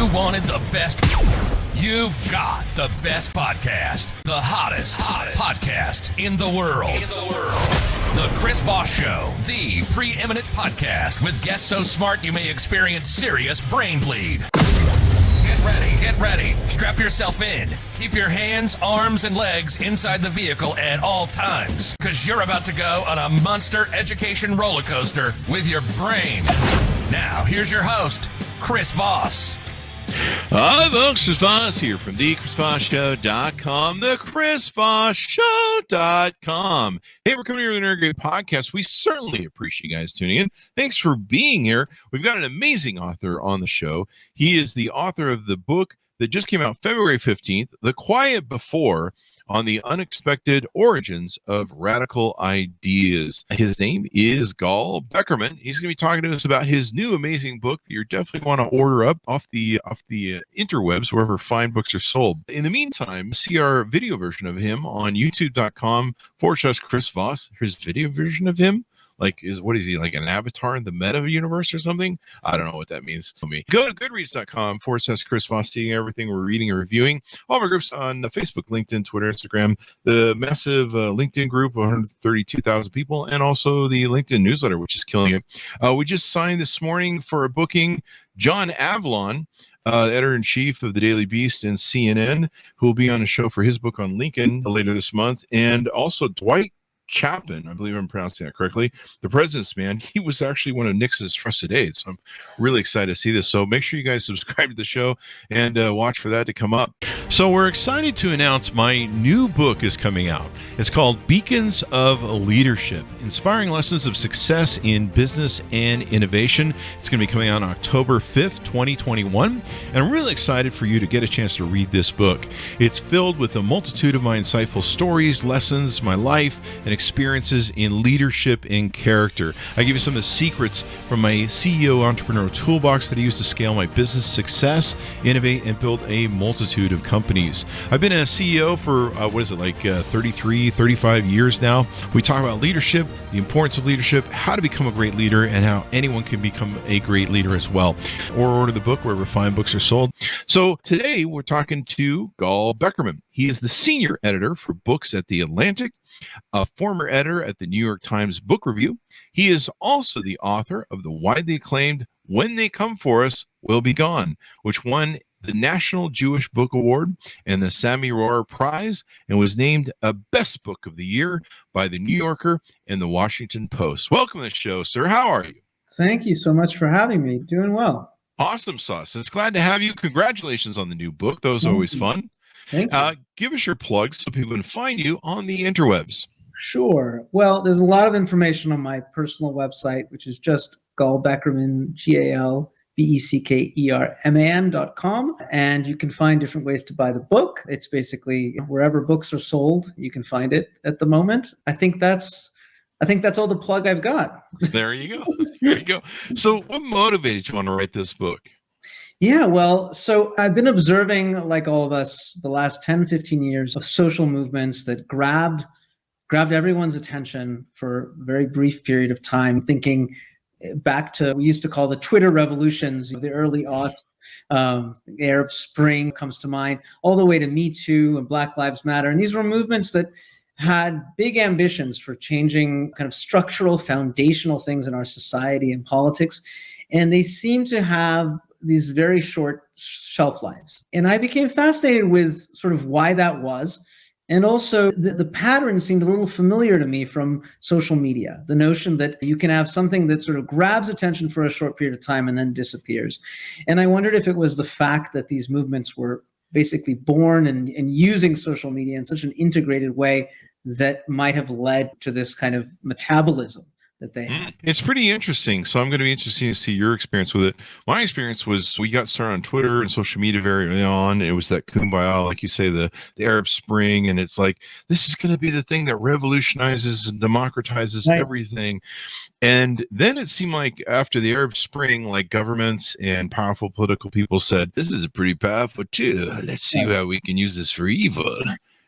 You wanted the best. You've got the best podcast. The hottest podcast in the world. The Chris Voss Show, the preeminent podcast with guests so smart you may experience serious brain bleed. Get ready. Strap yourself in. Keep your hands, arms, and legs inside the vehicle at all times, because you're about to go on a monster education roller coaster with your brain. Now, here's your host, Chris Voss. Hi, folks. Chris Voss here from the ChrisVossShow.com, the ChrisVossShow.com. Hey, we're coming here with another great podcast. We certainly appreciate you guys tuning in. Thanks for being here. We've got an amazing author on the show. He is the author of the book that just came out February 15th, The Quiet Before, on the unexpected origins of radical ideas. His name is Gall Beckerman. He's going to be talking to us about his new amazing book that you definitely want to order up off the interwebs, wherever fine books are sold. In the meantime, see our video version of him on youtube.com/Chris Voss. Here's video version of him. What is he, like an avatar in the meta universe or something? I don't know what that means to me. Go to goodreads.com/Chris Voss, seeing everything we're reading and reviewing. All of our groups on Facebook, LinkedIn, Twitter, Instagram, the massive LinkedIn group, 132,000 people, and also the LinkedIn newsletter, which is killing it. We just signed this morning for a booking John Avlon, editor-in-chief of the Daily Beast and CNN, who will be on a show for his book on Lincoln later this month, and also Dwight Chapman, I believe I'm pronouncing that correctly, the President's Man. He was actually one of Nixon's trusted aides. So I'm really excited to see this. So make sure you guys subscribe to the show and watch for that to come up. So we're excited to announce my new book is coming out. It's called Beacons of Leadership, Inspiring Lessons of Success in Business and Innovation. It's going to be coming out on October 5th, 2021. And I'm really excited for you to get a chance to read this book. It's filled with a multitude of my insightful stories, lessons, my life, and experiences in leadership and character. I give you some of the secrets from my CEO entrepreneur toolbox that I use to scale my business success, innovate, and build a multitude of companies. I've been a CEO for, 33, 35 years now. We talk about leadership, the importance of leadership, how to become a great leader, and how anyone can become a great leader as well. Or order the book wherever fine books are sold. So today we're talking to Gall Beckerman. He is the senior editor for books at The Atlantic, a former editor at the New York Times Book Review. He is also the author of the widely acclaimed When They Come For Us, We'll Be Gone, which won the National Jewish Book Award and the Sami Rohr Prize and was named a Best Book of the Year by The New Yorker and The Washington Post. Welcome to the show, sir. How are you? Thank you so much for having me. Doing well. Awesome sauce. It's glad to have you. Congratulations on the new book. That was always fun. Thank you. Give us your plugs so people can find you on the interwebs. Sure. Well, there's a lot of information on my personal website, which is just Gall Beckerman, GALBECKERMAN.com. And you can find different ways to buy the book. It's basically wherever books are sold, you can find it at the moment. I think that's all the plug I've got. There you go. There you go. So what motivated you want to write this book? Yeah, well, so I've been observing, like all of us, the last 10, 15 years of social movements that grabbed everyone's attention for a very brief period of time, thinking back to, we used to call the Twitter revolutions of the early aughts. The Arab Spring comes to mind, all the way to Me Too and Black Lives Matter. And these were movements that had big ambitions for changing kind of structural, foundational things in our society and politics. And they seem to have these very short shelf lives. And I became fascinated with sort of why that was. And also the pattern seemed a little familiar to me from social media, the notion that you can have something that sort of grabs attention for a short period of time and then disappears. And I wondered if it was the fact that these movements were basically born and using social media in such an integrated way that might have led to this kind of metabolism that they had. It's pretty interesting. So I'm going to be interested to see your experience with it. My experience was we got started on Twitter and social media very early on. It was that kumbaya, like you say, the Arab Spring. And it's like, this is going to be the thing that revolutionizes and democratizes everything. And then it seemed like after the Arab Spring, like governments and powerful political people said, this is a pretty powerful tool. Let's see how we can use this for evil.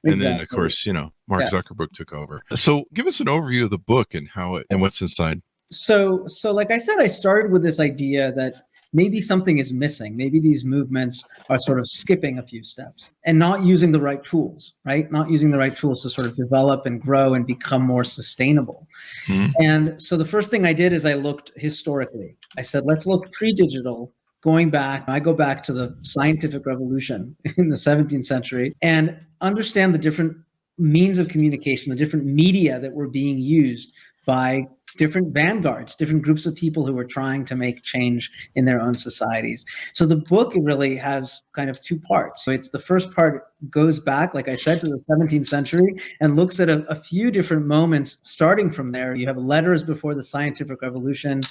And then, of course, Mark Zuckerberg took over. So give us an overview of the book and how it and what's inside. So like I said, I started with this idea that maybe something is missing. Maybe these movements are sort of skipping a few steps and not using the right tools, right? Not using the right tools to sort of develop and grow and become more sustainable. And so the first thing I did is I looked historically. I said, let's look pre-digital, going back. I go back to the scientific revolution in the 17th century and understand the different means of communication, the different media that were being used by different vanguards, different groups of people who were trying to make change in their own societies. So the book really has kind of two parts. So it's the first part goes back, like I said, to the 17th century and looks at a few different moments starting from there. You have letters before the scientific revolution,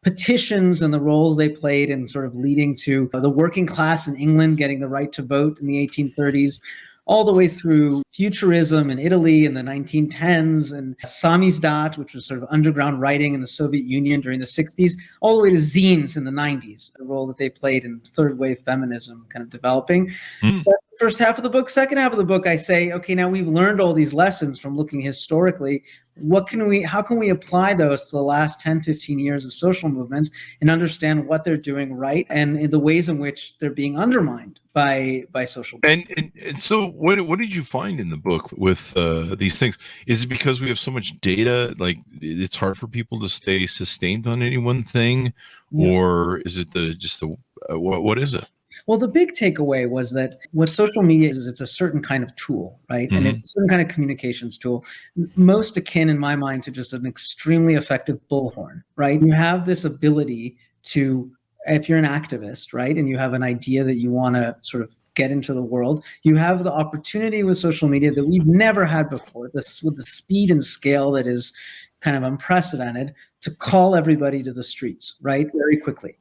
petitions and the roles they played in sort of leading to the working class in England getting the right to vote in the 1830s, all the way through futurism in Italy in the 1910s and samizdat, which was sort of underground writing in the Soviet Union during the 60s, all the way to zines in the 90s, the role that they played in third wave feminism kind of developing. That's the first half of the book. Second half of the book, I say, okay, now we've learned all these lessons from looking historically. How can we apply those to the last 10, 15 years of social movements and understand what they're doing right and in the ways in which they're being undermined by social movements? And so what did you find in the book with these things? Is it because we have so much data, like it's hard for people to stay sustained on any one thing? Yeah. Or is it what is it? Well, the big takeaway was that what social media is it's a certain kind of tool, right? And it's a certain kind of communications tool, most akin in my mind to just an extremely effective bullhorn, right? You have this ability to, if you're an activist, right, and you have an idea that you want to sort of get into the world, you have the opportunity with social media that we've never had before, this with the speed and scale that is kind of unprecedented, to call everybody to the streets, right, very quickly.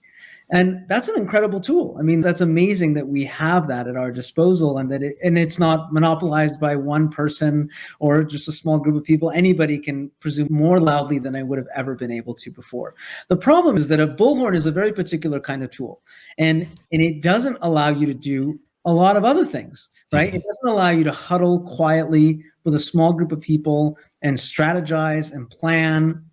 And that's an incredible tool. I mean, that's amazing that we have that at our disposal and that it's not monopolized by one person or just a small group of people. Anybody can presume more loudly than I would have ever been able to before. The problem is that a bullhorn is a very particular kind of tool, and it doesn't allow you to do a lot of other things, right? It doesn't allow you to huddle quietly with a small group of people and strategize and plan,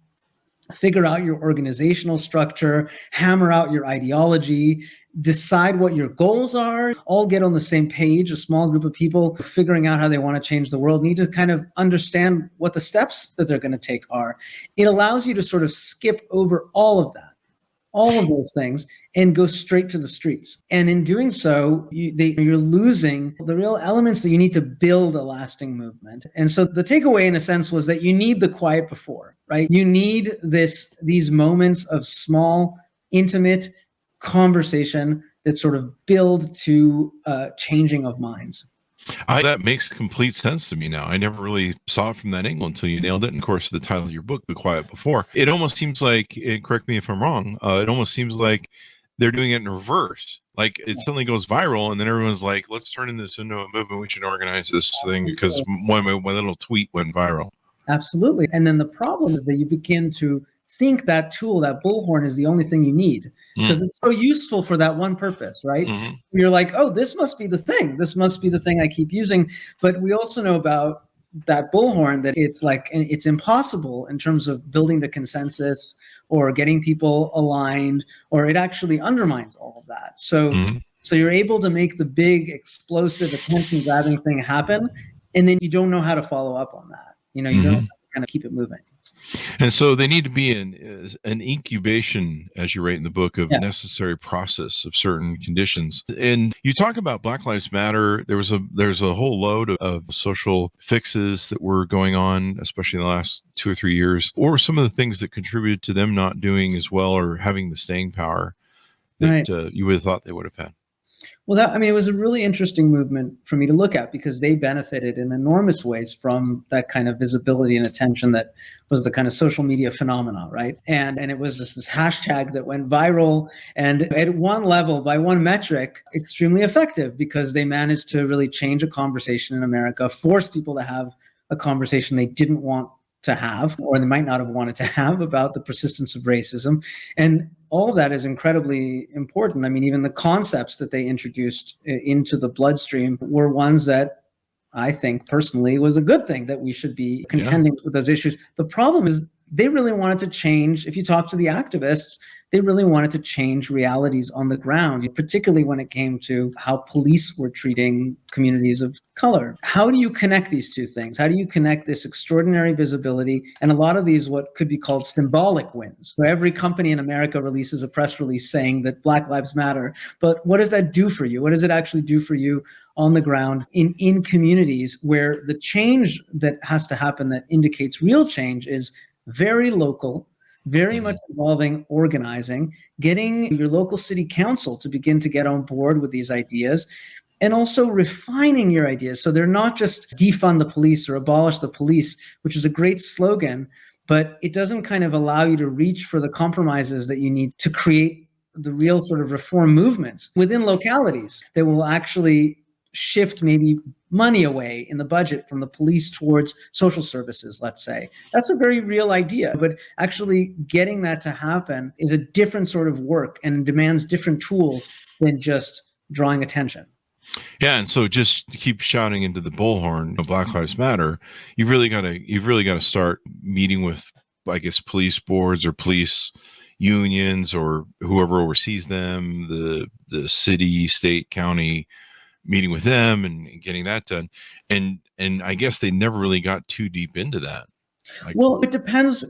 figure out your organizational structure, hammer out your ideology, decide what your goals are, all get on the same page. A small group of people figuring out how they want to change the world need to kind of understand what the steps that they're going to take are. It allows you to sort of skip over all of that, all of those things, and go straight to the streets. And in doing so, you're losing the real elements that you need to build a lasting movement. And so the takeaway, in a sense, was that you need the quiet before, right? You need these moments of small, intimate conversation that sort of build to changing of minds. That makes complete sense to me now. I never really saw it from that angle until you nailed it. And of course, the title of your book, The Quiet Before, it almost seems like, and correct me if I'm wrong, it almost seems like they're doing it in reverse. Like it suddenly goes viral and then everyone's like, let's turn this into a movement. We should organize this thing because one little tweet went viral. Absolutely. And then the problem is that you begin to think that tool, that bullhorn, is the only thing you need because it's so useful for that one purpose, right? You're like, oh, this must be the thing. This must be the thing I keep using. But we also know about that bullhorn that it's impossible in terms of building the consensus or getting people aligned, or it actually undermines all of that. So you're able to make the big, explosive, attention-grabbing thing happen, and then you don't know how to follow up on that. You don't know how to kind of keep it moving. And so they need to be in an incubation, as you write in the book, of necessary process of certain conditions. And you talk about Black Lives Matter. There's a whole load of social fixes that were going on, especially in the last 2 or 3 years. Or some of the things that contributed to them not doing as well or having the staying power that you would have thought they would have had. Well, it was a really interesting movement for me to look at because they benefited in enormous ways from that kind of visibility and attention that was the kind of social media phenomena, right? And it was just this hashtag that went viral and at one level, by one metric, extremely effective because they managed to really change a conversation in America, force people to have a conversation they didn't want to have, or they might not have wanted to have, about the persistence of racism. And all of that is incredibly important. I mean, even the concepts that they introduced into the bloodstream were ones that I think personally was a good thing, that we should be contending with those issues. The problem is they really wanted to change. If you talk to the activists, they really wanted to change realities on the ground, particularly when it came to how police were treating communities of color. How do you connect these two things? How do you connect this extraordinary visibility and a lot of these what could be called symbolic wins? So every company in America releases a press release saying that Black Lives Matter, but what does that do for you? What does it actually do for you on the ground in communities where the change that has to happen that indicates real change is very local, very much involving organizing, getting your local city council to begin to get on board with these ideas, and also refining your ideas. So they're not just defund the police or abolish the police, which is a great slogan, but it doesn't kind of allow you to reach for the compromises that you need to create the real sort of reform movements within localities that will actually shift maybe money away in the budget from the police towards social services, let's say. That's a very real idea, but actually getting that to happen is a different sort of work and demands different tools than just drawing attention. Yeah, and so just keep shouting into the bullhorn, Black Lives Matter. You've really got to start meeting with, I guess, police boards or police unions or whoever oversees them, the city, state, county, meeting with them and getting that done. And I guess they never really got too deep into that. Well, it depends.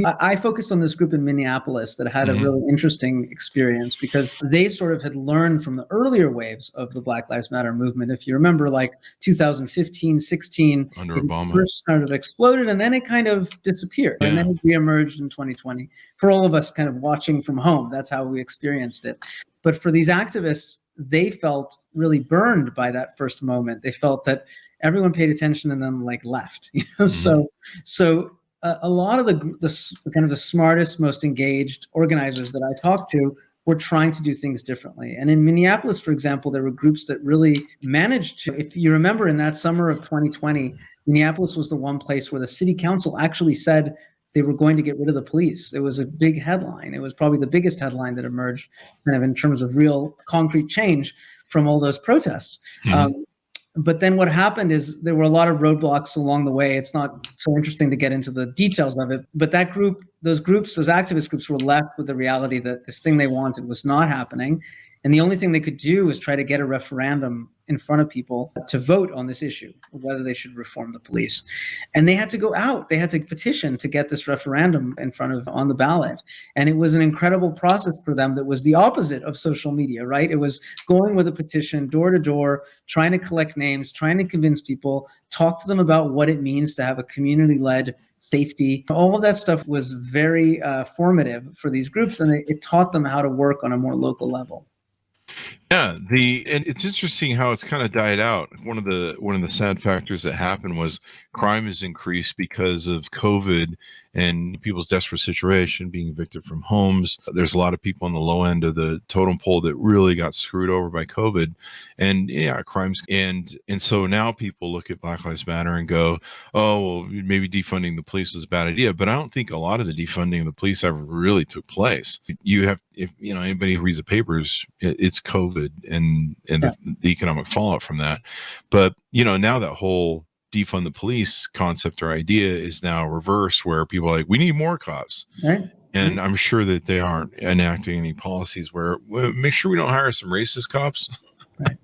I focused on this group in Minneapolis that had a really interesting experience because they sort of had learned from the earlier waves of the Black Lives Matter movement. If you remember, like 2015, 16, under it Obama, first kind of exploded and then it kind of disappeared. Yeah. And then it reemerged in 2020. For all of us kind of watching from home, that's how we experienced it. But for these activists, they felt really burned by that first moment. They felt that everyone paid attention and then like left. So a lot of the kind of the smartest, most engaged organizers that I talked to were trying to do things differently. And in Minneapolis, for example, there were groups that really managed to. If you remember, in that summer of 2020, Minneapolis was the one place where the city council actually said they were going to get rid of the police. It was a big headline. It was probably the biggest headline that emerged kind of in terms of real concrete change from all those protests. But then what happened is there were a lot of roadblocks along the way. It's not so interesting to get into the details of it, but that group, those activist groups were left with the reality that this thing they wanted was not happening. And the only thing they could do was try to get a referendum in front of people to vote on this issue, whether they should reform the police. And they had to go out. They had to petition to get this referendum on the ballot. And it was an incredible process for them that was the opposite of social media, right? It was going with a petition door to door, trying to collect names, trying to convince people, talk to them about what it means to have a community-led safety. All of that stuff was very formative for these groups, and it taught them how to work on a more local level. Yeah, and it's interesting how it's kind of died out. One of the sad factors that happened was crime has increased because of COVID and people's desperate situation, being evicted from homes. There's a lot of people on the low end of the totem pole that really got screwed over by COVID, and crimes. And so now people look at Black Lives Matter and go, oh, well, maybe defunding the police was a bad idea. But I don't think a lot of the defunding of the police ever really took place. If anybody who reads the papers, it's COVID and the economic fallout from that. But now that whole defund the police concept or idea is now reversed, where people are like, we need more cops. Right. And I'm sure that they aren't enacting any policies where make sure we don't hire some racist cops. Right.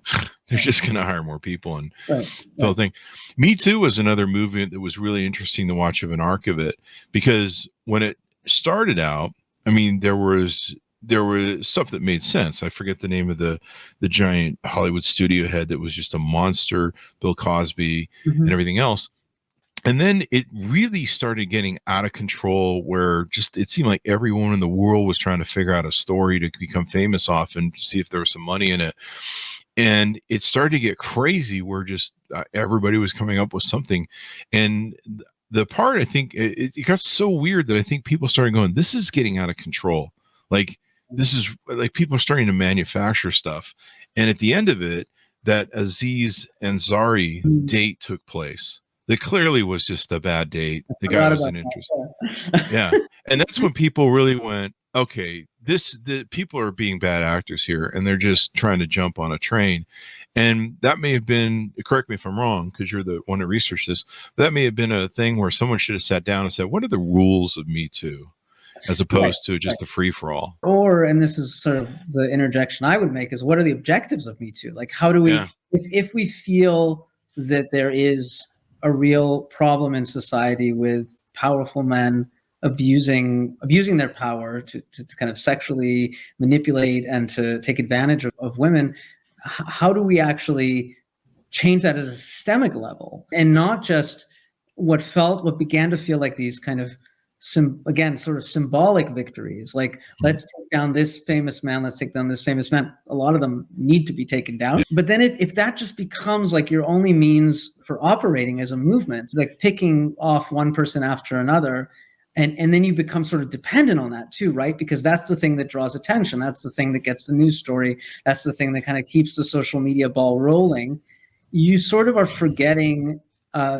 They're just going to hire more people and the thing. Me Too was another movement that was really interesting to watch of an arc of it, because when it started out, I mean, there was stuff that made sense. I forget the name of the giant Hollywood studio head that was just a monster, Bill Cosby and everything else. And then it really started getting out of control, where just it seemed like everyone in the world was trying to figure out a story to become famous off and see if there was some money in it. And it started to get crazy where just everybody was coming up with something. And the part, I think, it got so weird that I think people started going, this is getting out of control. Like, this is like people are starting to manufacture stuff. And at the end of it, that Aziz Ansari date took place. That clearly was just a bad date. The guy wasn't interested. Yeah. And that's when people really went, okay, the people are being bad actors here, and they're just trying to jump on a train. And that may have been, correct me if I'm wrong, because you're the one that researched this, but that may have been a thing where someone should have sat down and said, what are the rules of Me Too? As opposed to just the free for all. Or, and this is sort of the interjection I would make, is what are the objectives of Me Too? Like, how do we, if we feel that there is a real problem in society with powerful men abusing their power to kind of sexually manipulate and to take advantage of women, how do we actually change that at a systemic level, and not just what began to feel like these kind of again, sort of symbolic victories, like let's take down this famous man, let's take down this famous man. A lot of them need to be taken down. But then if that just becomes like your only means for operating as a movement, like picking off one person after another, and then you become sort of dependent on that too, right? Because that's the thing that draws attention. That's the thing that gets the news story. That's the thing that kind of keeps the social media ball rolling. You sort of are forgetting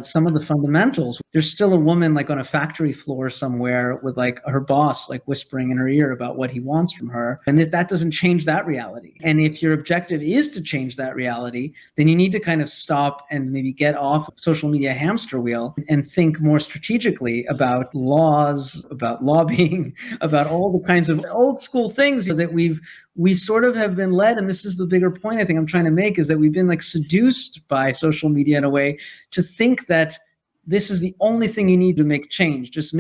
some of the fundamentals. There's still a woman like on a factory floor somewhere with like her boss like whispering in her ear about what he wants from her, and that doesn't change that reality. And if your objective is to change that reality, then you need to kind of stop and maybe get off social media hamster wheel and think more strategically about laws, about lobbying, about all the kinds of old school things that we sort of have been led, and this is the bigger point I think I'm trying to make, is that we've been like seduced by social media in a way to think that this is the only thing you need to make change. Just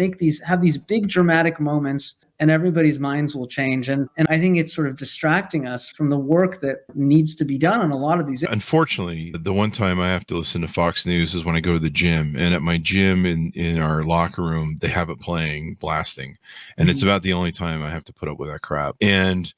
have these big dramatic moments and everybody's minds will change. And I think it's sort of distracting us from the work that needs to be done on a lot of these. Unfortunately, the one time I have to listen to Fox News is when I go to the gym, and at my gym in our locker room, they have it playing, blasting. And it's about the only time I have to put up with that crap. And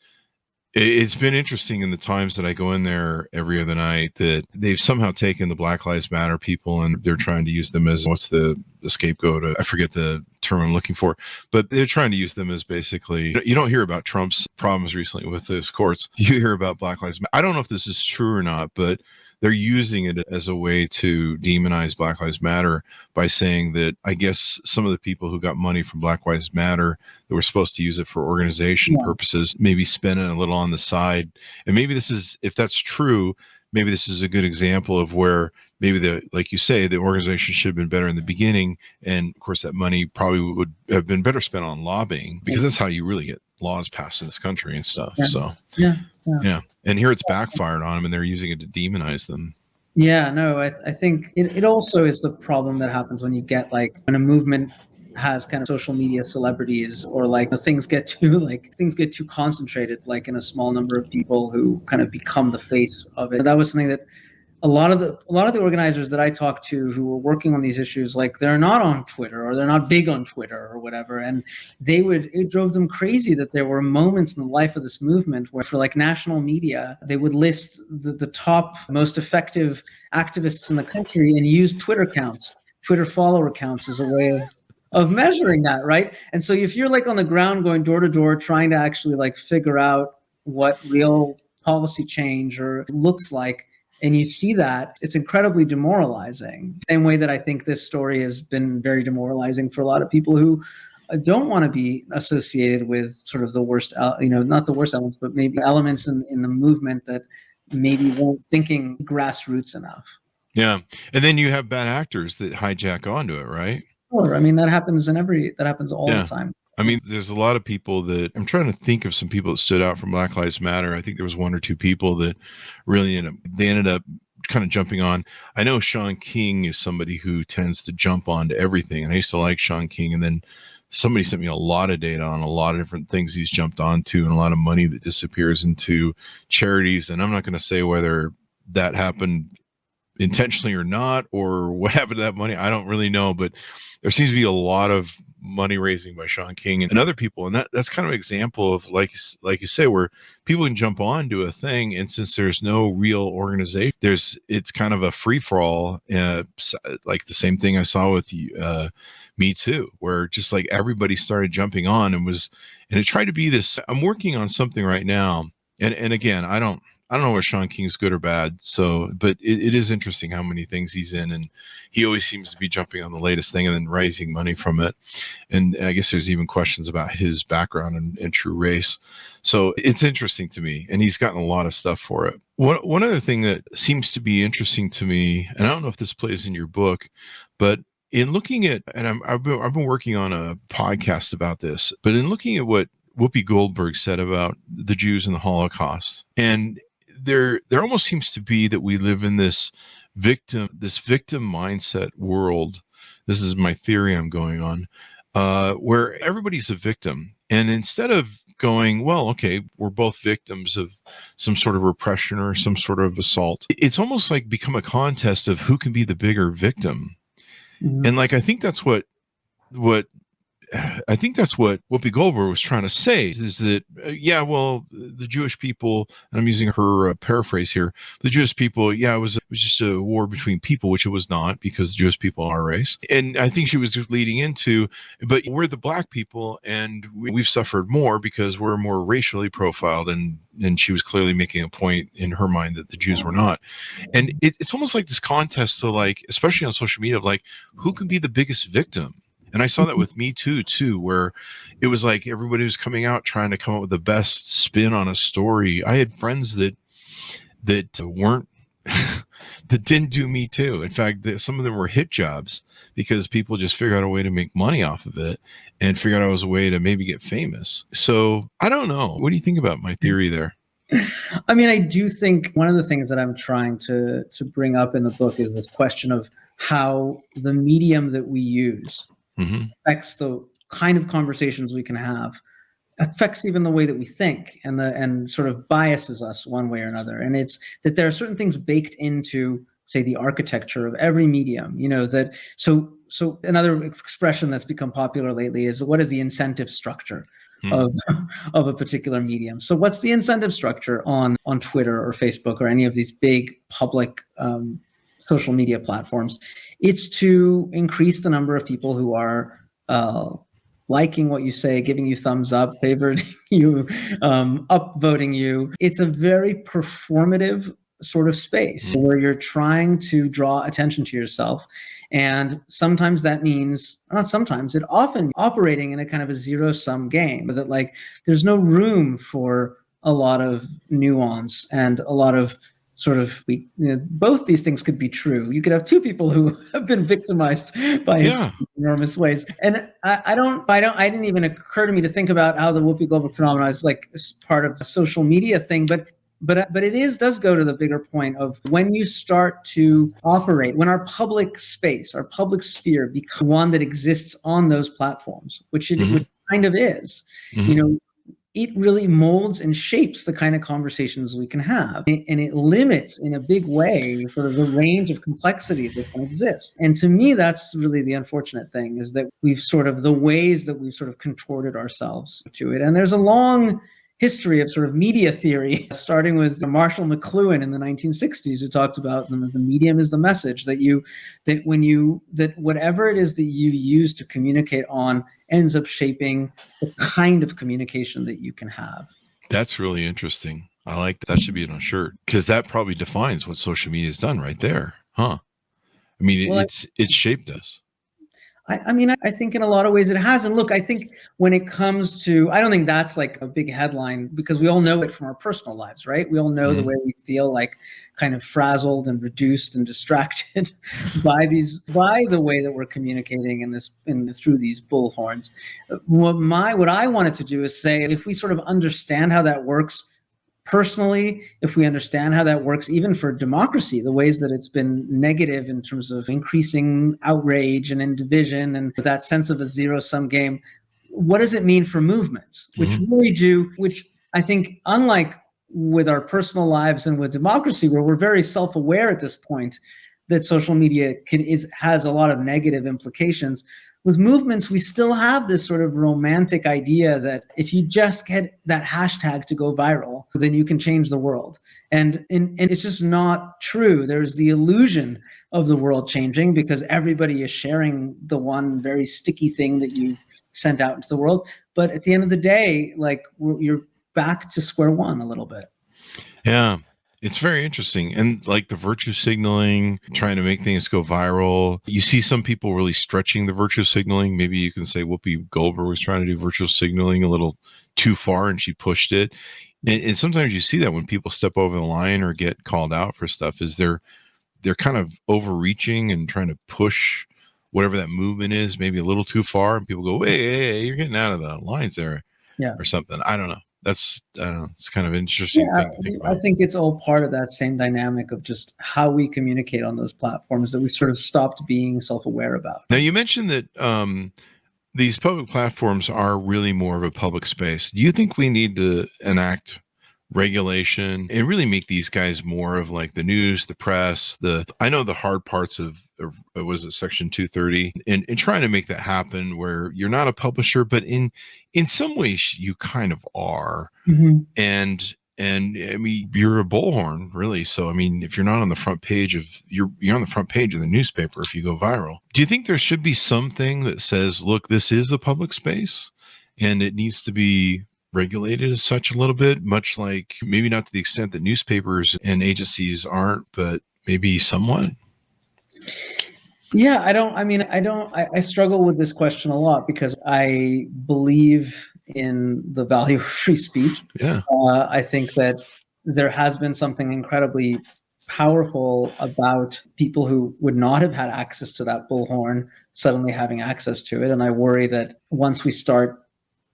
it's been interesting in the times that I go in there every other night that they've somehow taken the Black Lives Matter people and they're trying to use them as, what's the scapegoat? I forget the term I'm looking for, but they're trying to use them as basically, you don't hear about Trump's problems recently with his courts. You hear about Black Lives Matter. I don't know if this is true or not, but they're using it as a way to demonize Black Lives Matter by saying that I guess some of the people who got money from Black Lives Matter that were supposed to use it for organization purposes, maybe spend it a little on the side. And maybe this is, if that's true, maybe this is a good example of where maybe like you say, the organization should have been better in the beginning. And of course that money probably would have been better spent on lobbying, because that's how you really get laws passed in this country and stuff. So yeah. And here it's backfired on them and they're using it to demonize them. Yeah, no, I think it also is the problem that happens when you get like, when a movement has kind of social media celebrities, or like things get too concentrated, like in a small number of people who kind of become the face of it. That was something that a lot of the organizers that I talked to who were working on these issues, like they're not on Twitter or they're not big on Twitter or whatever. And it drove them crazy that there were moments in the life of this movement where for like national media, they would list the top most effective activists in the country and use Twitter follower counts as a way of measuring that, right? And so if you're like on the ground going door to door trying to actually like figure out what real policy change or looks like, and you see that, it's incredibly demoralizing. Same way that I think this story has been very demoralizing for a lot of people who don't want to be associated with sort of the worst, not the worst elements, but maybe elements in the movement that maybe weren't thinking grassroots enough. Yeah. And then you have bad actors that hijack onto it, right? Sure. I mean, that happens all the time. I mean, there's a lot of people that I'm trying to think of some people that stood out from Black Lives Matter. I think there was one or two people that really ended up kind of jumping on. I know Sean King is somebody who tends to jump onto everything. And I used to like Sean King. And then somebody sent me a lot of data on a lot of different things he's jumped onto and a lot of money that disappears into charities. And I'm not going to say whether that happened intentionally or not, or what happened to that money. I don't really know, but there seems to be a lot of money raising by Sean King and other people. And that's kind of an example of like you say, where people can jump on to a thing. And since there's no real organization, it's kind of a free for all, like the same thing I saw with Me Too, where just like everybody started jumping on and it tried to be this. I'm working on something right now And again, I don't know if Sean King's good or bad. So, but it is interesting how many things he's in, and he always seems to be jumping on the latest thing and then raising money from it. And I guess there's even questions about his background and true race. So it's interesting to me, and he's gotten a lot of stuff for it. One other thing that seems to be interesting to me, and I don't know if this plays in your book, but in looking at, and I've been working on a podcast about this, but in looking at what Whoopi Goldberg said about the Jews and the Holocaust, and there almost seems to be that we live in this victim mindset world. This is my theory I'm going on, where everybody's a victim, and instead of going, well, okay, we're both victims of some sort of repression or some sort of assault, it's almost like become a contest of who can be the bigger victim. Mm-hmm. And like I think that's what Whoopi Goldberg was trying to say, is that, well, the Jewish people, and I'm using her paraphrase here, the Jewish people, it was just a war between people, which it was not, because Jewish people are a race. And I think she was leading into, but we're the black people, and we've suffered more because we're more racially profiled, and she was clearly making a point in her mind that the Jews were not. And it's almost like this contest to, like, especially on social media, of like, who can be the biggest victim? And I saw that with Me too, where it was like everybody was coming out trying to come up with the best spin on a story. I had friends that weren't that didn't do Me Too. In fact, some of them were hit jobs because people just figured out a way to make money off of it and figured out it was a way to maybe get famous. So I don't know. What do you think about my theory there? I mean, I do think one of the things that I'm trying to bring up in the book is this question of how the medium that we use affects the kind of conversations we can have, affects even the way that we think, and sort of biases us one way or another. And it's that there are certain things baked into, say, the architecture of every medium, that so another expression that's become popular lately is, what is the incentive structure of a particular medium? So what's the incentive structure on Twitter or Facebook or any of these big public social media platforms? It's to increase the number of people who are liking what you say, giving you thumbs up, favoring you, upvoting you. It's a very performative sort of space where you're trying to draw attention to yourself. And sometimes that means, not sometimes, it often operating in a kind of a zero-sum game, that like there's no room for a lot of nuance and a lot of sort of, both these things could be true. You could have two people who have been victimized by his enormous ways. And I didn't even occur to me to think about how the Whoopi Goldberg phenomenon is like part of the social media thing, but it does go to the bigger point of when you start to operate, when our public space, our public sphere becomes one that exists on those platforms, which kind of is, it really molds and shapes the kind of conversations we can have. And it limits in a big way sort of the range of complexity that can exist. And to me, that's really the unfortunate thing, is that the ways that we've sort of contorted ourselves to it. And there's a long history of sort of media theory, starting with Marshall McLuhan in the 1960s, who talked about the medium is the message, that whatever it is that you use to communicate on ends up shaping the kind of communication that you can have. That's really interesting. I like that. That should be on a shirt, because that probably defines what social media has done right there. Huh? I mean, it's shaped us. I think in a lot of ways it has. And look, I think when it comes to, I don't think that's like a big headline, because we all know it from our personal lives, right? We all know the way we feel, like kind of frazzled and reduced and distracted by the way that we're communicating through these bullhorns. What I wanted to do is say, if we sort of understand how that works personally, if we understand how that works even for democracy, the ways that it's been negative in terms of increasing outrage and division and that sense of a zero-sum game, what does it mean for movements, which I think, unlike with our personal lives and with democracy, where we're very self-aware at this point that social media has a lot of negative implications, with movements, we still have this sort of romantic idea that if you just get that hashtag to go viral, then you can change the world. And it's just not true. There's the illusion of the world changing because everybody is sharing the one very sticky thing that you sent out into the world. But at the end of the day, like, you're back to square one a little bit. Yeah. It's very interesting. And like the virtue signaling, trying to make things go viral. You see some people really stretching the virtue signaling. Maybe you can say Whoopi Goldberg was trying to do virtue signaling a little too far and she pushed it. And sometimes you see that when people step over the line or get called out for stuff, is they're kind of overreaching and trying to push whatever that movement is, maybe a little too far. And people go, hey, you're getting out of the lines there, or something. I don't know. It's kind of an interesting thing to think about. I think it's all part of that same dynamic of just how we communicate on those platforms that we sort of stopped being self-aware about. Now, you mentioned that these public platforms are really more of a public space. Do you think we need to enact regulation and really make these guys more of like the news, the press, I know the hard parts of was it Section 230 and trying to make that happen where you're not a publisher, but in some ways you kind of are. Mm-hmm. And I mean, you're a bullhorn really. So, I mean, if you're not on the front page you're on the front page of the newspaper, if you go viral, do you think there should be something that says, look, this is a public space and it needs to be regulated as such a little bit, much like maybe not to the extent that newspapers and agencies aren't, but maybe somewhat? Yeah, I struggle with this question a lot because I believe in the value of free speech. Yeah. I think that there has been something incredibly powerful about people who would not have had access to that bullhorn suddenly having access to it. And I worry that once we start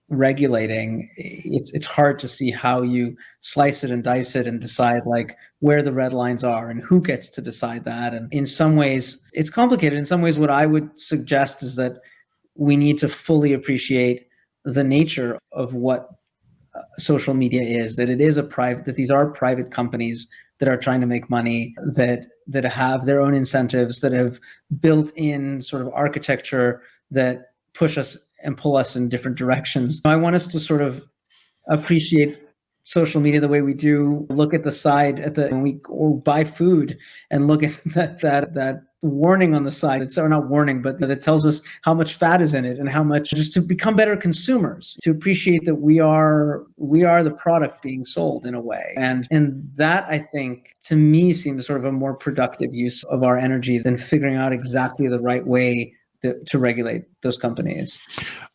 regulating, it's hard to see how you slice it and dice it and decide like where the red lines are and who gets to decide that. And in some ways it's complicated. In some ways, what I would suggest is that we need to fully appreciate the nature of what social media is, that these are private companies that are trying to make money, that have their own incentives, that have built in sort of architecture that push us and pull us in different directions. I want us to sort of appreciate social media the way we do look at the side when we or buy food and look at that warning on the side. It's not warning, but that tells us how much fat is in it and how much, just to become better consumers, to appreciate that we are the product being sold in a way. And that, I think, to me, seems sort of a more productive use of our energy than figuring out exactly the right way to regulate those companies.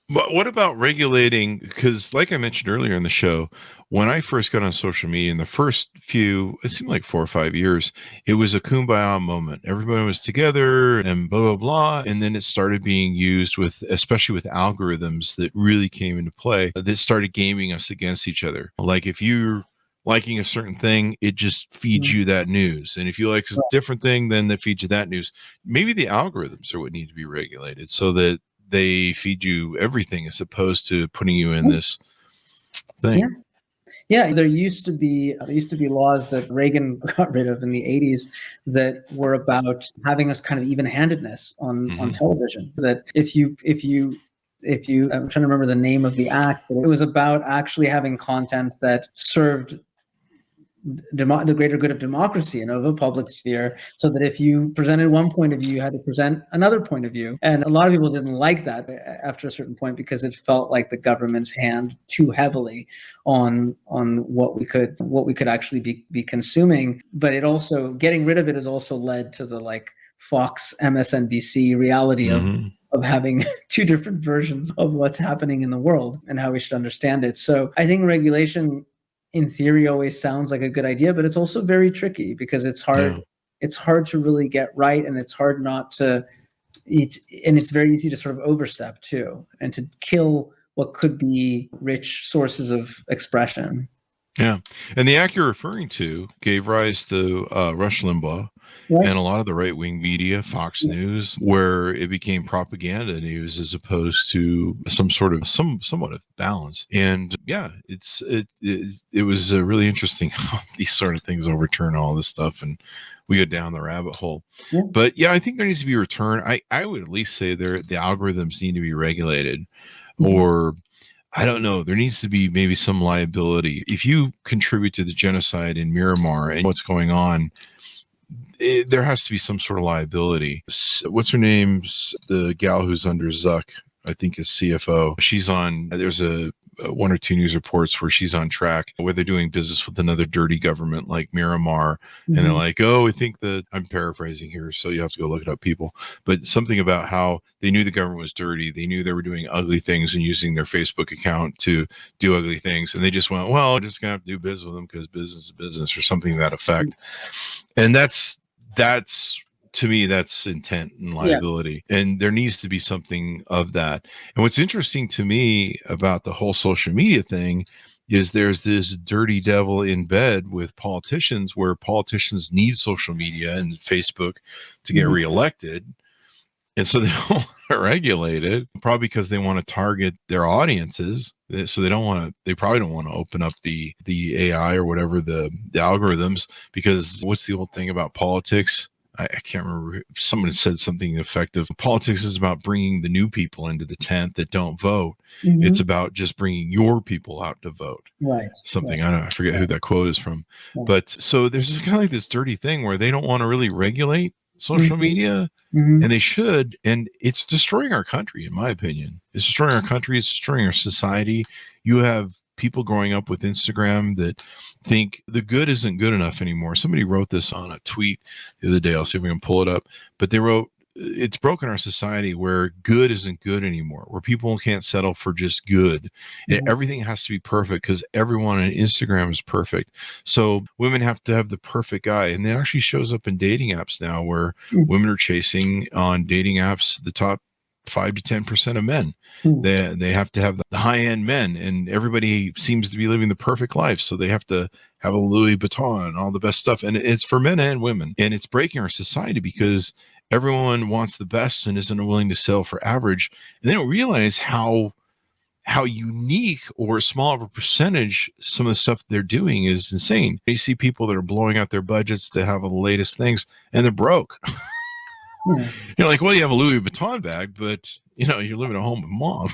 But what about regulating? Because like I mentioned earlier in the show, when I first got on social media in the first few, it seemed like 4 or 5 years, it was a kumbaya moment. Everybody was together and blah, blah, blah. And then it started being used especially with algorithms that really came into play that started gaming us against each other. Like if you're liking a certain thing, it just feeds you that news. And if you like a different thing, then it feeds you that news. Maybe the algorithms are what need to be regulated so that they feed you everything as opposed to putting you in this thing. Yeah, there used to be laws that Reagan got rid of in the 80s that were about having us kind of even-handedness on television. That if you I'm trying to remember the name of the act, but it was about actually having content that served the greater good of democracy and of a public sphere, so that if you presented one point of view, you had to present another point of view. And a lot of people didn't like that after a certain point because it felt like the government's hand too heavily on what we could actually be consuming. But it also, getting rid of it has also led to the like Fox, MSNBC reality of having two different versions of what's happening in the world and how we should understand it. So I think regulation in theory always sounds like a good idea, but it's also very tricky because it's hard. Yeah. It's hard to really get right, and it's hard not to. It's very easy to sort of overstep too, and to kill what could be rich sources of expression. Yeah, and the act you're referring to gave rise to Rush Limbaugh. Right. And a lot of the right-wing media, Fox News, where it became propaganda news as opposed to somewhat of balance. And yeah, it was really interesting how these sort of things overturn all this stuff, and we go down the rabbit hole. Yeah. But yeah, I think there needs to be a return. I would at least say the algorithms need to be regulated, or I don't know, there needs to be maybe some liability. If you contribute to the genocide in Myanmar and what's going on, there has to be some sort of liability. What's her name? The gal who's under Zuck, I think, is CFO. She's on, there's a one or two news reports where she's on track, where they're doing business with another dirty government like Miramar. And they're like, oh, I think that, I'm paraphrasing here, so you have to go look it up, people, but something about how they knew the government was dirty. They knew they were doing ugly things and using their Facebook account to do ugly things. And they just went, well, I'm just going to have to do business with them because business is business, or something to that effect. And that's to me, that's intent and liability. Yeah. And there needs to be something of that. And what's interesting to me about the whole social media thing is there's this dirty devil in bed with politicians, where politicians need social media and Facebook to get reelected. And so they don't regulate it, probably because they want to target their audiences. So they probably don't want to open up the AI or whatever, the algorithms, because what's the old thing about politics? I can't remember. Someone said something effective. Politics is about bringing the new people into the tent that don't vote. It's about just bringing your people out to vote. Right. Something. Right. I forget who that quote is from. Right. But so there's kind of like this dirty thing where they don't want to really regulate social media, and they should. And it's destroying our country, in my opinion. It's destroying our country. It's destroying our society. You have people growing up with Instagram that think the good isn't good enough anymore. Somebody wrote this on a tweet the other day. I'll see if we can pull it up. But they wrote, it's broken our society where good isn't good anymore, where people can't settle for just good. And everything has to be perfect because everyone on Instagram is perfect. So women have to have the perfect guy. And that actually shows up in dating apps now, where women are chasing on dating apps the top 5 to 10% of men. They have to have the high-end men, and everybody seems to be living the perfect life. So they have to have a Louis Vuitton and all the best stuff. And it's for men and women. And it's breaking our society because everyone wants the best and isn't willing to sell for average. And they don't realize how unique or small of a percentage some of the stuff they're doing is insane. You see people that are blowing out their budgets to have all the latest things, and they're broke. You're like, well, you have a Louis Vuitton bag, but you're living at home with mom.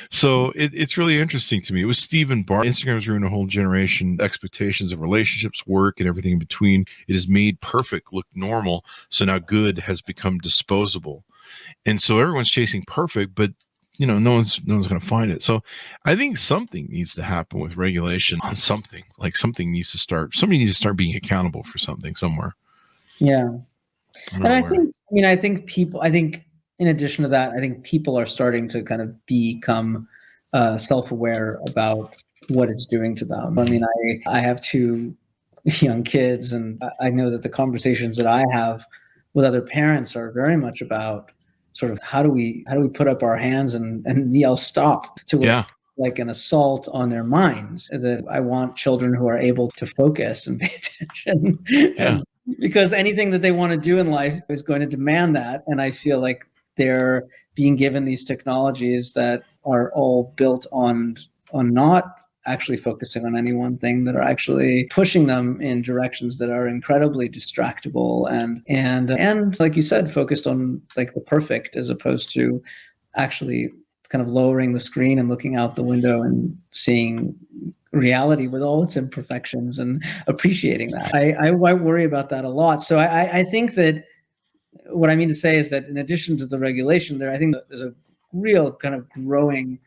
So it's really interesting to me. It was Stephen Barr. Instagram's ruined a whole generation. Expectations of relationships, work, and everything in between. It has made perfect look normal. So now good has become disposable. And so everyone's chasing perfect, but no one's going to find it. So I think something needs to happen with regulation on something. Like somebody needs to start being accountable for something somewhere. Yeah. And I think in addition to that, I think people are starting to kind of become self-aware about what it's doing to them. I mean, I have 2 young kids, and I know that the conversations that I have with other parents are very much about sort of how do we put up our hands and yell stop to like an assault on their minds. That I want children who are able to focus and pay attention. And because anything that they want to do in life is going to demand that. And I feel like they're being given these technologies that are all built on not actually focusing on any one thing, that are actually pushing them in directions that are incredibly distractible and like you said, focused on like the perfect, as opposed to actually kind of lowering the screen and looking out the window and seeing reality with all its imperfections and appreciating that. I worry about that a lot. So I think that what I mean to say is that in addition to the regulation I think that there's a real kind of growing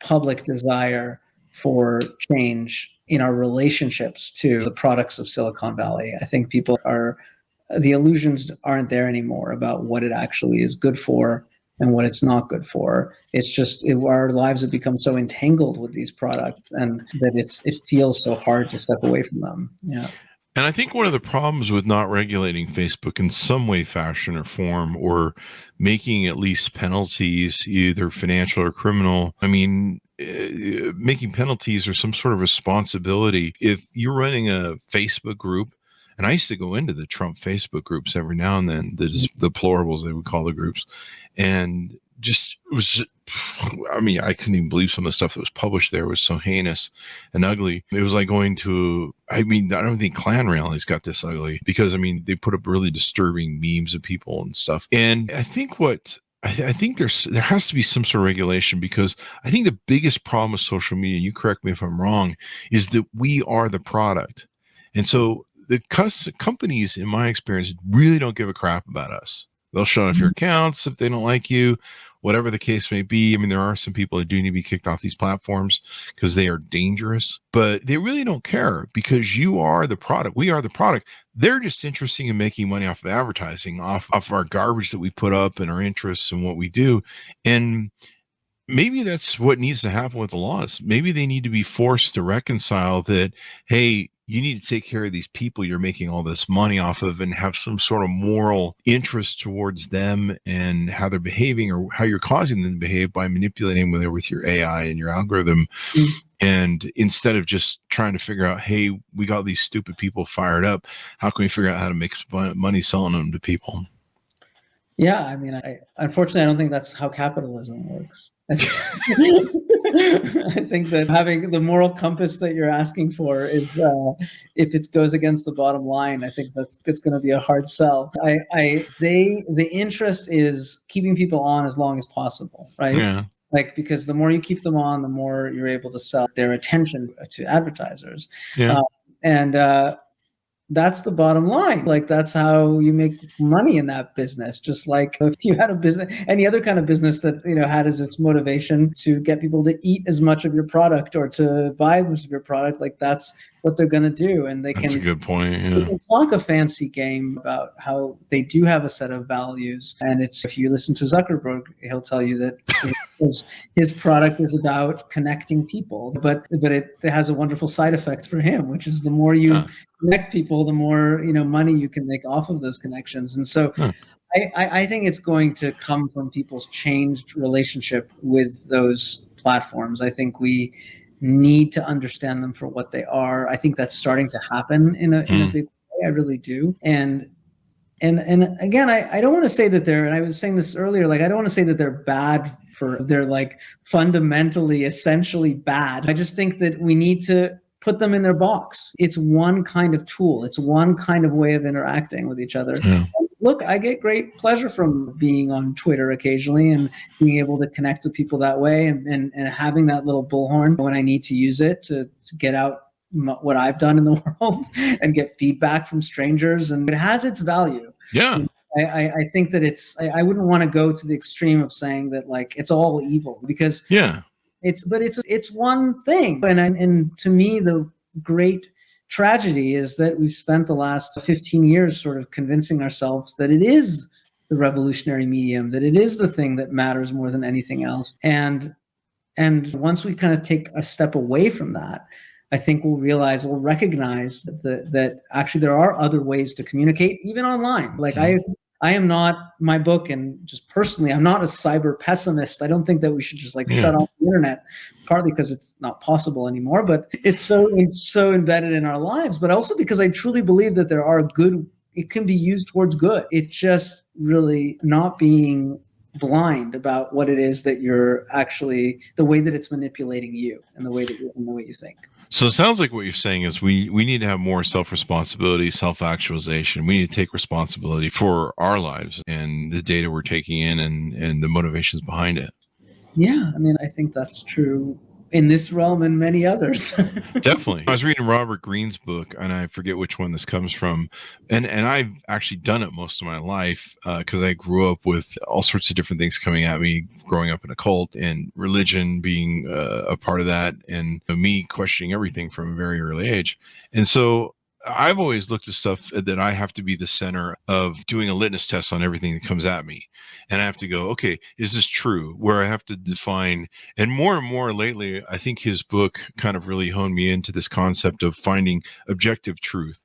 public desire for change in our relationships to the products of Silicon Valley. I think the illusions aren't there anymore about what it actually is good for and what it's not good for. It's just our lives have become so entangled with these products, and that it feels so hard to step away from them. Yeah. And I think one of the problems with not regulating Facebook in some way, fashion, or form, or making at least penalties, either financial or criminal, making penalties or some sort of responsibility. If you're running a Facebook group, and I used to go into the Trump Facebook groups every now and then, the deplorables, they would call the groups. And I couldn't even believe some of the stuff that was published there was so heinous and ugly. It was like going to, I don't think Klan rallies got this ugly, because they put up really disturbing memes of people and stuff. And I think there has to be some sort of regulation, because I think the biggest problem with social media, you correct me if I'm wrong, is that we are the product. And so the companies, in my experience, really don't give a crap about us. They'll shut off your accounts if they don't like you, whatever the case may be. I mean, there are some people that do need to be kicked off these platforms because they are dangerous, but they really don't care because you are the product. We are the product. They're just interested in making money off of advertising, off our garbage that we put up and our interests and what we do. And maybe that's what needs to happen with the laws. Maybe they need to be forced to reconcile that, hey, you need to take care of these people you're making all this money off of and have some sort of moral interest towards them and how they're behaving or how you're causing them to behave by manipulating them with your AI and your algorithm. Mm-hmm. And instead of just trying to figure out, hey, we got these stupid people fired up, how can we figure out how to make money selling them to people? Yeah, I mean, unfortunately, I don't think that's how capitalism works. I think that having the moral compass that you're asking for is, if it goes against the bottom line, I think that's going to be a hard sell. The interest is keeping people on as long as possible, right? Yeah. Like, because the more you keep them on, the more you're able to sell their attention to advertisers. Yeah. That's the bottom line. Like, that's how you make money in that business. Just like if you had a business, any other kind of business that, had as its motivation to get people to eat as much of your product or to buy as much of your product, like that's what they're going to do. And that's a good point. Yeah. They can talk a fancy game about how they do have a set of values. And if you listen to Zuckerberg, he'll tell you that his product is about connecting people, but it has a wonderful side effect for him, which is the more you connect people, the more money you can make off of those connections. And so I think it's going to come from people's changed relationship with those platforms. I think we need to understand them for what they are. I think that's starting to happen in a big way. I really do. And again, I don't want to say that and I was saying this earlier, like, I don't want to say that they're bad they're like fundamentally, essentially bad. I just think that we need to put them in their box. It's one kind of tool. It's one kind of way of interacting with each other. Yeah. Look, I get great pleasure from being on Twitter occasionally and being able to connect with people that way and having that little bullhorn when I need to use it to get out what I've done in the world and get feedback from strangers. And it has its value. Yeah. I think that I wouldn't want to go to the extreme of saying that like it's all evil, because it's one thing. And to me, the great tragedy is that we've spent the last 15 years sort of convincing ourselves that it is the revolutionary medium, that it is the thing that matters more than anything else. And once we kind of take a step away from that, I think we'll recognize that actually there are other ways to communicate, even online. Like I am not, my book, and just personally, I'm not a cyber pessimist. I don't think that we should just shut off the internet, partly because it's not possible anymore, but it's so embedded in our lives, but also because I truly believe that there are it can be used towards good. It's just really not being blind about what it is that you're actually, the way that it's manipulating you and the way that you think. So it sounds like what you're saying is we need to have more self-responsibility, self-actualization. We need to take responsibility for our lives and the data we're taking in and the motivations behind it. Yeah, I mean, I think that's true in this realm and many others. Definitely. I was reading Robert Greene's book, and I forget which one this comes from. And I've actually done it most of my life because I grew up with all sorts of different things coming at me, growing up in a cult and religion being a part of that, and me questioning everything from a very early age. And so I've always looked at stuff that I have to be the center of doing a litmus test on everything that comes at me. And I have to go, okay, is this true? Where I have to define, and more lately, I think his book kind of really honed me into this concept of finding objective truth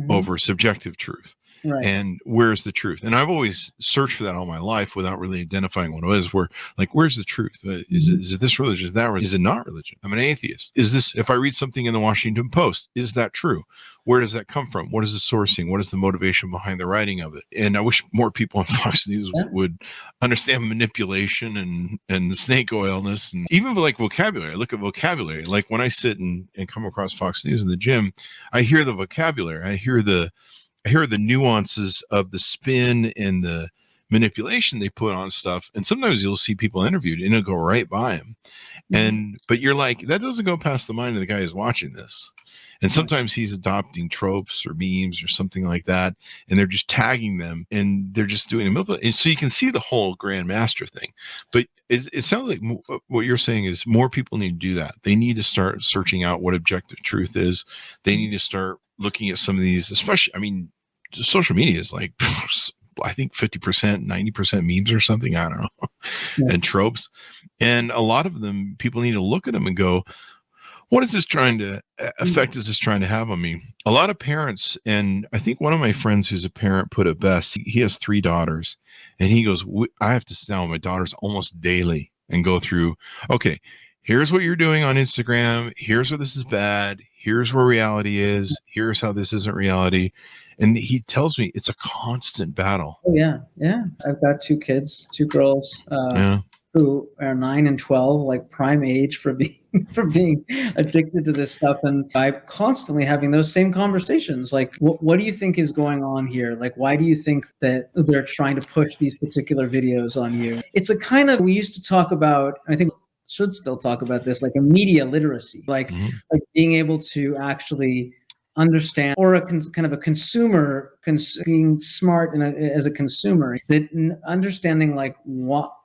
over subjective truth. Right. And where's the truth? And I've always searched for that all my life without really identifying what it is. Where's the truth? Is it this religion? Is that religion? Is it not religion? I'm an atheist. Is this, if I read something in the Washington Post, is that true? Where does that come from? What is the sourcing? What is the motivation behind the writing of it? And I wish more people on Fox News would understand manipulation and the snake oilness, and even like vocabulary. I look at vocabulary. Like when I sit and come across Fox News in the gym, I hear the vocabulary. I hear the nuances of the spin and the manipulation they put on stuff. And sometimes you'll see people interviewed and it'll go right by them. But you're like, that doesn't go past the mind of the guy who's watching this. And sometimes he's adopting tropes or memes or something like that, and they're just tagging them, and they're just doing them. And so you can see the whole grandmaster thing. But it sounds like what you're saying is more people need to do that. They need to start searching out what objective truth is. They need to start looking at some of these, especially, I mean, social media is like, I think 50%, 90% memes or something. I don't know. Yeah. And tropes. And a lot of them, people need to look at them and go, what is this trying to effect is this trying to have on me? A lot of parents, and I think one of my friends who's a parent put it best. He has 3 daughters, and he goes, I have to sit down with my daughters almost daily and go through, okay, here's what you're doing on Instagram. Here's where this is bad. Here's where reality is. Here's how this isn't reality. And he tells me it's a constant battle. Oh, yeah. Yeah. I've got 2 kids, 2 girls who are 9 and 12, like prime age for being addicted to this stuff. And I'm constantly having those same conversations. Like, what do you think is going on here? Like, why do you think that they're trying to push these particular videos on you? It's a kind of, we used to talk about, I think should still talk about this, like a media literacy, like being able to actually understand, or a kind of a consumer, being smart as a consumer, that understanding like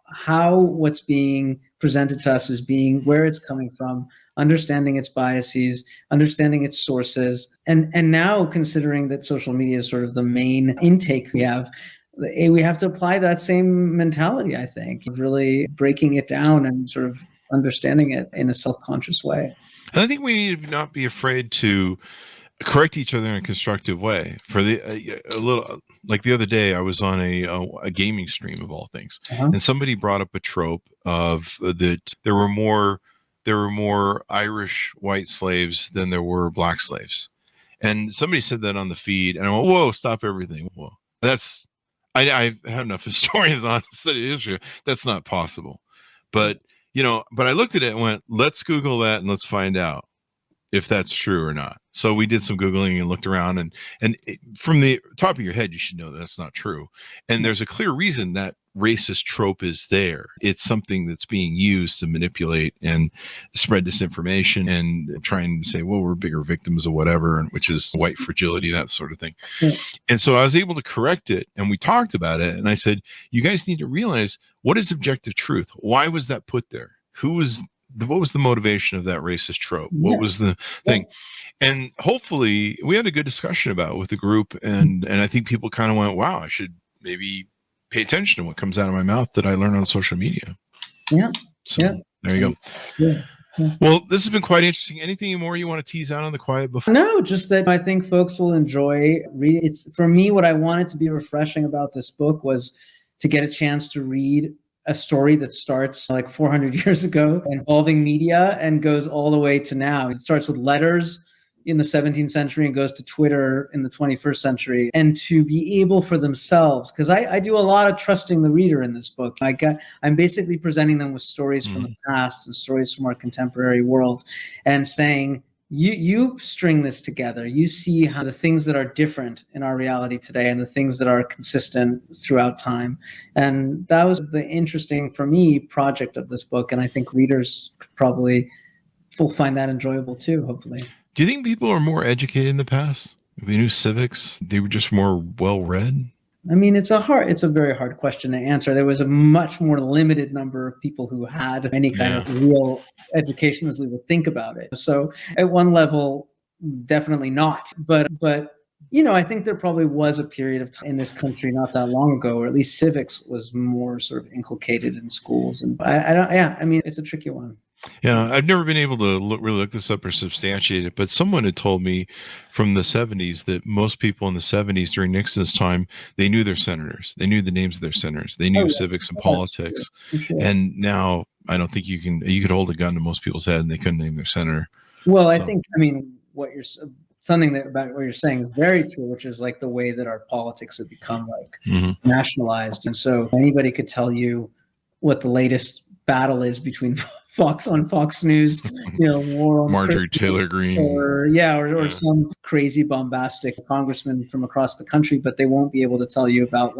how what's being presented to us is being, where it's coming from, understanding its biases, understanding its sources, and now considering that social media is sort of the main intake we have to apply that same mentality, I think, really breaking it down and sort of understanding it in a self-conscious way. And I think we need to not be afraid to correct each other in a constructive way. For a little, like the other day, I was on a gaming stream of all things, and somebody brought up a trope of that there were more Irish white slaves than there were black slaves, and somebody said that on the feed, and I went, "Whoa, stop everything! Whoa, that's I have enough historians on to study history. That's not possible." But I looked at it and went, "Let's Google that and let's find out if that's true or not." So we did some Googling and looked around, and from the top of your head, you should know that that's not true. And there's a clear reason that racist trope is there. It's something that's being used to manipulate and spread disinformation and trying to say, well, we're bigger victims of whatever, and which is white fragility, that sort of thing. Yeah. And so I was able to correct it, and we talked about it. And I said, you guys need to realize, what is objective truth? Why was that put there? What was the motivation of that racist trope? What was the thing? And hopefully we had a good discussion about it with the group. And I think people kind of went, wow, I should maybe pay attention to what comes out of my mouth that I learned on social media. Yeah. So there you go. Yeah. Well, this has been quite interesting. Anything more you want to tease out on the quiet before? No, just that I think folks will enjoy reading. It's, for me, what I wanted to be refreshing about this book was to get a chance to read a story that starts like 400 years ago, involving media, and goes all the way to now. It starts with letters in the 17th century and goes to Twitter in the 21st century, and to be able for themselves, because I do a lot of trusting the reader in this book. I'm basically presenting them with stories from the past and stories from our contemporary world, and saying, you string this together. You see how the things that are different in our reality today and the things that are consistent throughout time. And that was the interesting, for me, project of this book. And I think readers probably will find that enjoyable too, hopefully. Do you think people are more educated in the past? They knew civics? They were just more well-read? I mean, it's a very hard question to answer. There was a much more limited number of people who had any kind of real education as we would think about it. So at one level, definitely not. But I think there probably was a period of time in this country not that long ago, or at least civics was more sort of inculcated in schools. And I mean, it's a tricky one. Yeah, I've never been able to really look this up or substantiate it, but someone had told me from the 70s that most people in the 70s during Nixon's time, they knew their senators. They knew the names of their senators. They knew civics and politics. Sure. And now I don't think you could hold a gun to most people's head and they couldn't name their senator. Well, I think, something about what you're saying is very true, which is like the way that our politics have become like nationalized. And so anybody could tell you what the latest battle is between Fox News, war on Marjorie Christmas, Taylor Greene. or some crazy bombastic congressman from across the country, but they won't be able to tell you about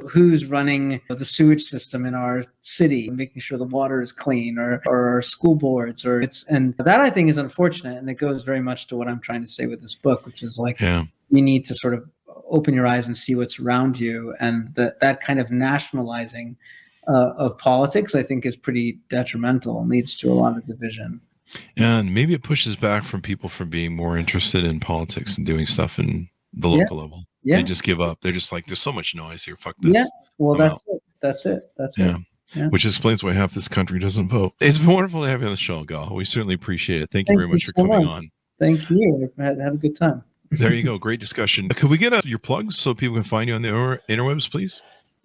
who's running the sewage system in our city, making sure the water is clean, or our school boards, and that I think is unfortunate, and it goes very much to what I'm trying to say with this book, which is you need to sort of open your eyes and see what's around you, and that kind of nationalizing of politics, I think, is pretty detrimental and leads to a lot of division. And maybe it pushes back from people from being more interested in politics and doing stuff in the local level. Yeah. They just give up. They're just like, there's so much noise here. Fuck this. Yeah. Well, that's it. Yeah. Which explains why half this country doesn't vote. It's been wonderful to have you on the show, Gal. We certainly appreciate it. Thank you very much for coming on. Thank you. Had a good time. There you go. Great discussion. Could we get your plugs so people can find you on the interwebs, please?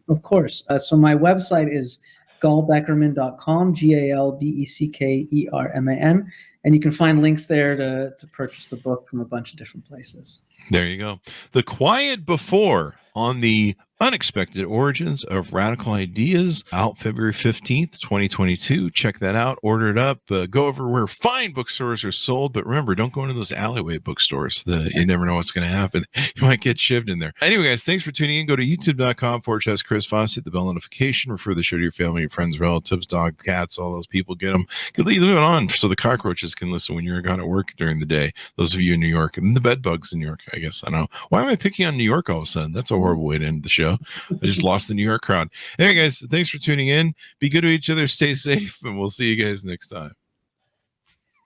Of course. So my website is galbeckerman.com, GALBECKERMAN. And you can find links there to purchase the book from a bunch of different places. There you go. The Quiet Before on the Unexpected Origins of Radical Ideas, out February 15th, 2022. Check that out. Order it up. Go over where fine bookstores are sold. But remember, don't go into those alleyway bookstores. You never know what's going to happen. You might get shivved in there. Anyway, guys, thanks for tuning in. Go to youtube.com/Chris Voss. Hit the bell notification. Refer the show to your family, your friends, relatives, dogs, cats, all those people. Get them. Leave it on so the cockroaches can listen when you're gone at work during the day. Those of you in New York, and the bed bugs in New York, I guess. I don't know. Why am I picking on New York all of a sudden? That's a horrible way to end the show. I just lost the New York crowd. Anyway, guys, thanks for tuning in. Be good to each other. Stay safe, and we'll see you guys next time.